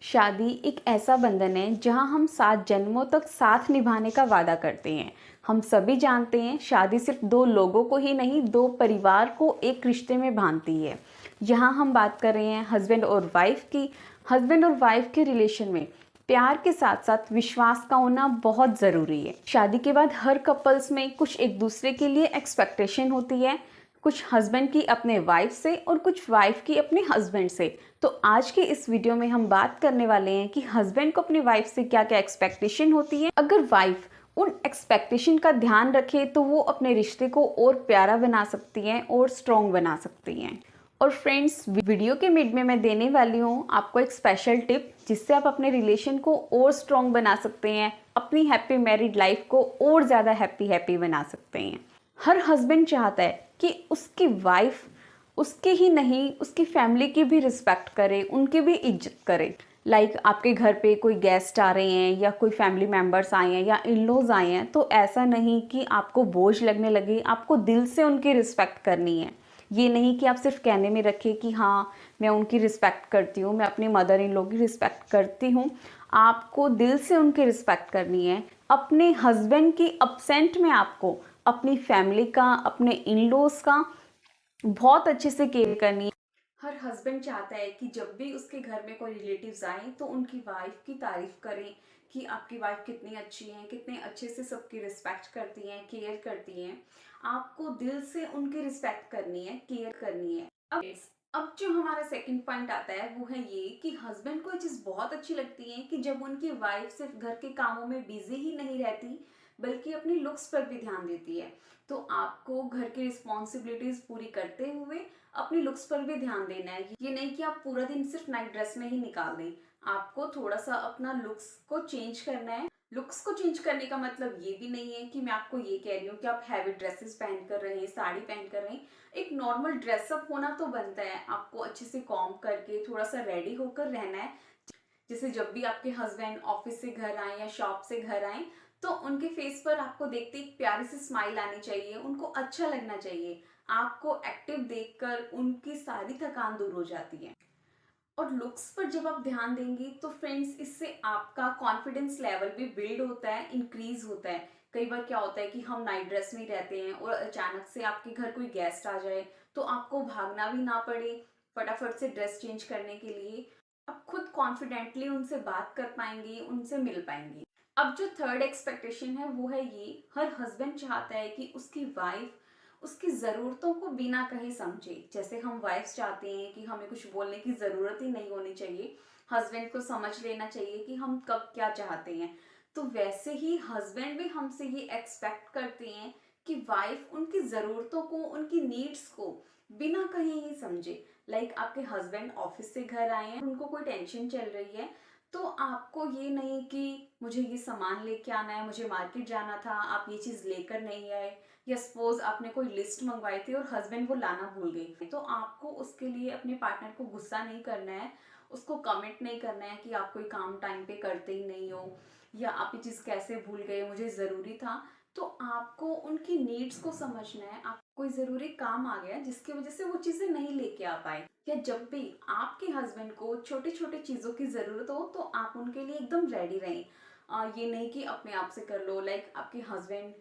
शादी एक ऐसा बंधन है जहां हम 7 जन्मों तक साथ निभाने का वादा करते हैं। हम सभी जानते हैं शादी सिर्फ दो लोगों को ही नहीं, दो परिवार को एक रिश्ते में बांधती है। यहाँ हम बात कर रहे हैं हस्बैंड और वाइफ की। हस्बैंड और वाइफ के रिलेशन में प्यार के साथ साथ विश्वास का होना बहुत ज़रूरी है। शादी के बाद हर कपल्स में कुछ एक दूसरे के लिए एक्सपेक्टेशन होती है, कुछ हस्बैंड की अपने वाइफ से और कुछ वाइफ की अपने हस्बैंड से। तो आज के इस वीडियो में हम बात करने वाले हैं कि हस्बैंड को अपनी वाइफ से क्या क्या एक्सपेक्टेशन होती है। अगर वाइफ उन एक्सपेक्टेशन का ध्यान रखे तो वो अपने रिश्ते को और प्यारा बना सकती हैं और स्ट्रॉन्ग बना सकती हैं। और फ्रेंड्स, वीडियो के मिड में मैं देने वाली हूँ आपको एक स्पेशल टिप जिससे आप अपने रिलेशन को और स्ट्रॉन्ग बना सकते हैं, अपनी हैप्पी मैरिड लाइफ को और ज़्यादा हैप्पी बना सकते हैं। हर हस्बैंड चाहता है कि उसकी वाइफ उसके ही नहीं, उसकी फैमिली की भी रिस्पेक्ट करे, उनकी भी इज्जत करे। आपके घर पे कोई गेस्ट आ रहे हैं या कोई फैमिली मेम्बर्स आए हैं या इन लॉज आए हैं, तो ऐसा नहीं कि आपको बोझ लगने लगे, आपको दिल से उनकी रिस्पेक्ट करनी है। ये नहीं कि आप सिर्फ कहने में रखें कि हाँ मैं उनकी रिस्पेक्ट करती हूँ, मैं अपनी मदर इन लॉ की रिस्पेक्ट करती हूँ। आपको दिल से उनकी रिस्पेक्ट करनी है। अपने हस्बैंड की अब्सेंट में आपको अपनी फैमिली का, अपने इन लॉज का बहुत अच्छे से केयर करनी है। हर हस्बैंड चाहता है कि जब भी उसके घर में कोई रिलेटिव्स आए तो उनकी वाइफ की तारीफ करें कि आपकी वाइफ कितनी अच्छी है, कितने अच्छे से सबकी रिस्पेक्ट करती हैं, केयर करती हैं। आपको दिल से उनकी रिस्पेक्ट करनी है, केयर करनी है। अब जो हमारा सेकंड पॉइंट आता है वो है ये कि हस्बैंड को ये चीज़ बहुत अच्छी लगती है कि जब उनकी वाइफ सिर्फ घर के कामों में बिजी ही नहीं रहती बल्कि अपनी लुक्स पर भी ध्यान देती है। तो आपको घर की रिस्पॉन्सिबिलिटीज पूरी करते हुए अपनी लुक्स पर भी ध्यान देना है। ये नहीं कि आप पूरा दिन सिर्फ नाइट ड्रेस में ही निकाल दें। आपको थोड़ा सा अपना लुक्स को चेंज करना है। लुक्स को चेंज करने का मतलब ये भी नहीं है कि मैं आपको ये कह रही हूँ कि आप हैवी ड्रेसेस पहन कर रहे हैं, साड़ी पहन कर रहे हैं। एक नॉर्मल ड्रेसअप होना तो बनता है। आपको अच्छे से कॉम्ब करके थोड़ा सा रेडी होकर रहना है। जैसे जब भी आपके हस्बैंड ऑफिस से घर आए या शॉप से घर आए तो उनके फेस पर आपको देखते एक प्यारी सी स्माइल आनी चाहिए, उनको अच्छा लगना चाहिए। आपको एक्टिव देखकर उनकी सारी थकान दूर हो जाती है। और लुक्स पर जब आप ध्यान देंगे तो फ्रेंड्स, इससे आपका कॉन्फिडेंस लेवल भी बिल्ड होता है, इंक्रीज होता है। कई बार क्या होता है कि हम नाइट ड्रेस में ही रहते हैं और अचानक से आपके घर कोई गेस्ट आ जाए तो आपको भागना भी ना पड़े फटाफट से ड्रेस चेंज करने के लिए। आप खुद कॉन्फिडेंटली उनसे बात कर पाएंगे, उनसे मिल पाएंगे। अब जो थर्ड एक्सपेक्टेशन है वो है ये, हर हस्बैंड चाहता है कि उसकी वाइफ उसकी ज़रूरतों को बिना कहे समझे। जैसे हम वाइफ्स चाहते हैं कि हमें कुछ बोलने की ज़रूरत ही नहीं होनी चाहिए, हस्बैंड को समझ लेना चाहिए कि हम कब क्या चाहते हैं। तो वैसे ही हस्बैंड भी हमसे ये एक्सपेक्ट करते हैं कि वाइफ उनकी ज़रूरतों को, उनकी नीड्स को बिना कहे ही समझे। आपके हस्बैंड ऑफिस से घर आए हैं, उनको कोई टेंशन चल रही है, तो आपको ये नहीं कि मुझे ये सामान लेके आना है, मुझे मार्केट जाना था, आप ये चीज़ लेकर नहीं आए। या सपोज आपने कोई लिस्ट मंगवाई थी और हस्बैंड वो लाना भूल गई, तो आपको उसके लिए अपने पार्टनर को गुस्सा नहीं करना है, उसको कमेंट नहीं करना है कि आप कोई काम टाइम पे करते ही नहीं हो या आप ये चीज़ कैसे भूल गए, मुझे ज़रूरी था। तो आपको उनकी नीड्स को समझना है। आप कोई ज़रूरी काम आ गया जिसकी वजह से वो चीज़ें नहीं लेके आ पाए, या जब भी आपके हस्बैंड को छोटे छोटे चीज़ों की ज़रूरत हो तो आप उनके लिए एकदम रेडी रहें। ये नहीं कि अपने आप से कर लो। आपके हस्बैंड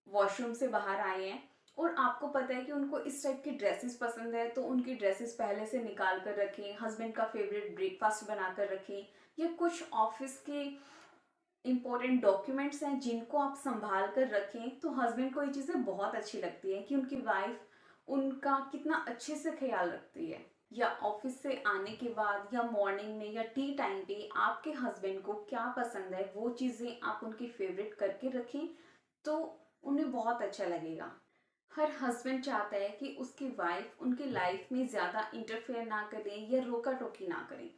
वॉशरूम से बाहर आए हैं और आपको पता है कि उनको इस टाइप की ड्रेसेस पसंद है, तो उनकी ड्रेसेस पहले से निकाल कर रखें, हस्बैंड का फेवरेट ब्रेकफास्ट बना कर रखें। या कुछ ऑफिस के इंपॉर्टेंट डॉक्यूमेंट्स हैं जिनको आप संभाल कर रखें, तो हस्बैंड को ये चीज़ें बहुत अच्छी लगती है कि उनकी वाइफ उनका कितना अच्छे से ख्याल रखती है। या ऑफिस से आने के बाद या मॉर्निंग में या टी टाइम पे आपके हस्बैंड को क्या पसंद है वो चीज़ें आप उनकी फेवरेट करके रखें, तो उन्हें बहुत अच्छा लगेगा। हर हस्बैंड चाहता है कि उसकी वाइफ उनकी लाइफ में ज़्यादा इंटरफेयर ना करें या रोका टोकी ना करें।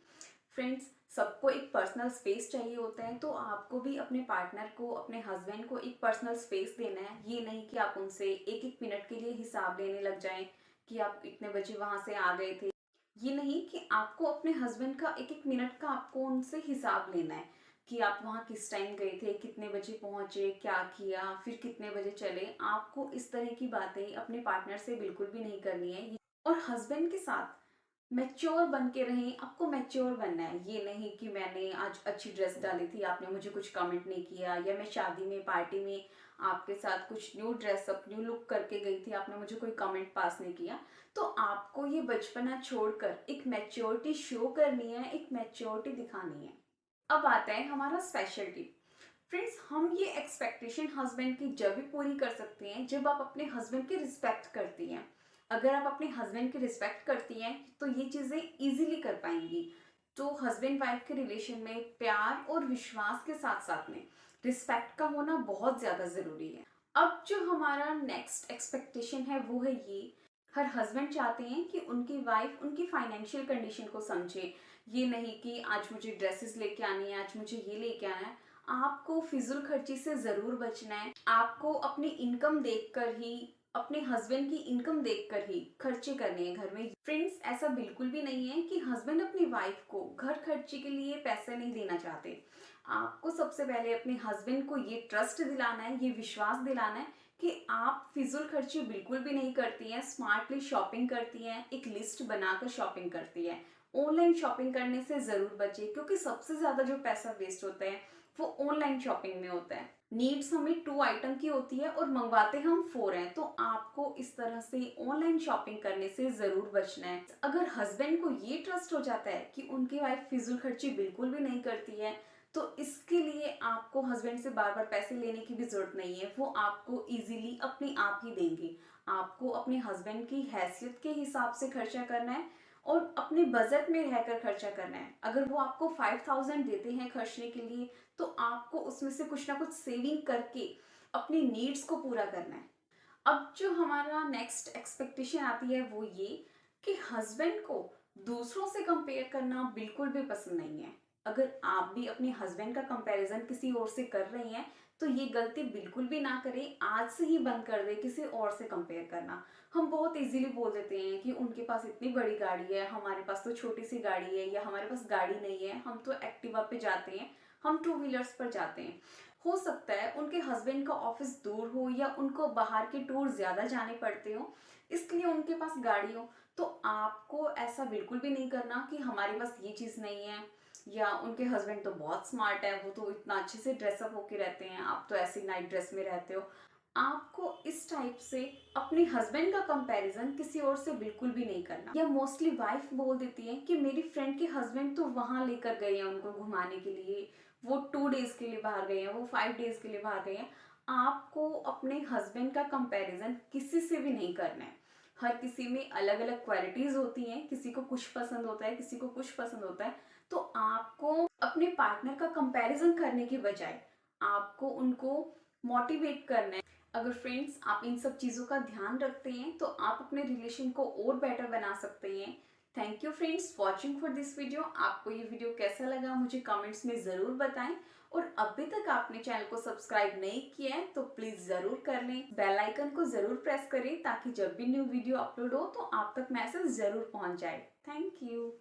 फ्रेंड्स, सबको एक पर्सनल स्पेस चाहिए होता है, तो आपको भी अपने पार्टनर को, अपने हस्बैंड को एक पर्सनल स्पेस देना है। ये नहीं कि आप उनसे एक एक मिनट के लिए हिसाब लेने लग जाएं कि आप इतने बजे वहां से आ गए थे। ये नहीं कि आपको अपने हस्बैंड का एक एक मिनट का आपको उनसे हिसाब लेना है कि आप वहाँ किस टाइम गए थे, कितने बजे पहुंचे, क्या किया, फिर कितने बजे चले। आपको इस तरह की बातें अपने पार्टनर से बिल्कुल भी नहीं करनी है। और हस्बैंड के साथ मैच्योर बन के रहें, आपको मैच्योर बनना है। ये नहीं कि मैंने आज अच्छी ड्रेस डाली थी, आपने मुझे कुछ कमेंट नहीं किया, या मैं शादी में पार्टी में आपके साथ कुछ न्यू ड्रेसअप न्यू लुक करके गई थी, आपने मुझे कोई कमेंट पास नहीं किया। तो आपको ये बचपना छोड़कर एक मैच्योरिटी शो करनी है, एक मैच्योरिटी दिखानी है। अब आता है हमारा स्पेशल टिप। फ्रेंड्स, हम ये एक्सपेक्टेशन हस्बैंड की जब भी पूरी कर सकते हैं जब आप अपने हस्बैंड की रिस्पेक्ट करती हैं। अगर आप अपने हस्बैंड की रिस्पेक्ट करती हैं तो ये चीज़ें इजीली कर पाएंगी। तो हस्बैंड वाइफ के रिलेशन में प्यार और विश्वास के साथ साथ में रिस्पेक्ट का होना बहुत ज़्यादा ज़रूरी है। अब जो हमारा नेक्स्ट एक्सपेक्टेशन है वो है ये, हर हस्बैंड चाहते हैं कि उनकी वाइफ उनकी फाइनेंशियल कंडीशन को समझे। ये नहीं कि आज मुझे ड्रेसेस लेके आनी है, आज मुझे ये लेके आना है। आपको फिजूल खर्ची से ज़रूर बचना है। आपको अपनी इनकम देखकर ही, अपने हस्बैंड की इनकम देखकर ही खर्चे करने हैं घर में। फ्रेंड्स, ऐसा बिल्कुल भी नहीं है कि हस्बैंड अपनी वाइफ को घर खर्चे के लिए पैसे नहीं देना चाहते। आपको सबसे पहले अपने हस्बैंड को ये ट्रस्ट दिलाना है, ये विश्वास दिलाना है कि आप फिजूल खर्ची बिल्कुल भी नहीं करती हैं, स्मार्टली शॉपिंग करती हैं, एक लिस्ट बनाकर शॉपिंग करती हैं। ऑनलाइन शॉपिंग करने से ज़रूर बचे, क्योंकि सबसे ज़्यादा जो पैसा वेस्ट होता है वो ऑनलाइन शॉपिंग में होता है। नीड्स हमें 2 आइटम की होती है और मंगवाते हम 4 हैं। तो आपको इस तरह से ऑनलाइन शॉपिंग करने से ज़रूर बचना है। अगर हस्बैंड को ये ट्रस्ट हो जाता है कि उनकी वाइफ फिजूल खर्ची बिल्कुल भी नहीं करती है, तो इसके लिए आपको हस्बैंड से बार बार पैसे लेने की भी जरूरत नहीं है। वो आपको इजीली अपने आप ही देंगे। आपको अपने हस्बैंड की हैसियत के हिसाब से खर्चा करना है और अपने बजट में रहकर खर्चा करना है। अगर वो आपको 5000 देते हैं खर्चने के लिए, तो आपको उसमें से कुछ ना कुछ सेविंग करके अपनी नीड्स को पूरा करना है। अब जो हमारा नेक्स्ट एक्सपेक्टेशन आती है वो ये कि हस्बैंड को दूसरों से कंपेयर करना बिल्कुल भी पसंद नहीं है। अगर आप भी अपने हस्बैंड का कंपैरिजन किसी और से कर रही हैं तो ये गलती बिल्कुल भी ना करें। आज से ही बंद कर दे किसी और से कंपेयर करना। हम बहुत इजीली बोल देते हैं कि उनके पास इतनी बड़ी गाड़ी है, हमारे पास तो छोटी सी गाड़ी है, या हमारे पास गाड़ी नहीं है, हम तो एक्टिवा पे जाते हैं, हम टू व्हीलर्स पर जाते हैं। हो सकता है उनके हस्बैंड का ऑफिस दूर हो या उनको बाहर के टूर ज्यादा जाने पड़ते हो, इसलिए उनके पास गाड़ी हो। तो आपको ऐसा बिल्कुल भी नहीं करना कि हमारे पास ये चीज नहीं है, या उनके हस्बैंड तो बहुत स्मार्ट है, वो तो इतना अच्छे से ड्रेसअप होके रहते हैं, आप तो ऐसी नाइट ड्रेस में रहते हो। आपको इस टाइप से अपने हस्बैंड का कंपैरिजन किसी और से बिल्कुल भी नहीं करना। या मोस्टली वाइफ बोल देती है कि मेरी फ्रेंड के हस्बैंड तो वहां लेकर गए हैं उनको घुमाने के लिए, वो 2 डेज के लिए बाहर गए हैं, वो 5 डेज के लिए बाहर गए हैं। आपको अपने हस्बैंड का कंपैरिजन किसी से भी नहीं करना है। हर किसी में अलग अलग क्वालिटीज होती हैं, किसी को कुछ पसंद होता है, किसी को कुछ पसंद होता है। तो आपको अपने पार्टनर का कंपैरिजन करने की बजाय आपको उनको मोटिवेट करना है। अगर फ्रेंड्स आप इन सब चीज़ों का ध्यान रखते हैं तो आप अपने रिलेशन को और बेटर बना सकते हैं। Thank you friends watching for this video. आपको ये वीडियो कैसा लगा मुझे कमेंट्स में ज़रूर बताएं। और अभी तक आपने चैनल को सब्सक्राइब नहीं किया है तो प्लीज़ ज़रूर कर लें। बेल आइकन को ज़रूर प्रेस करें ताकि जब भी न्यू वीडियो अपलोड हो तो आप तक मैसेज ज़रूर पहुंच जाए। Thank you.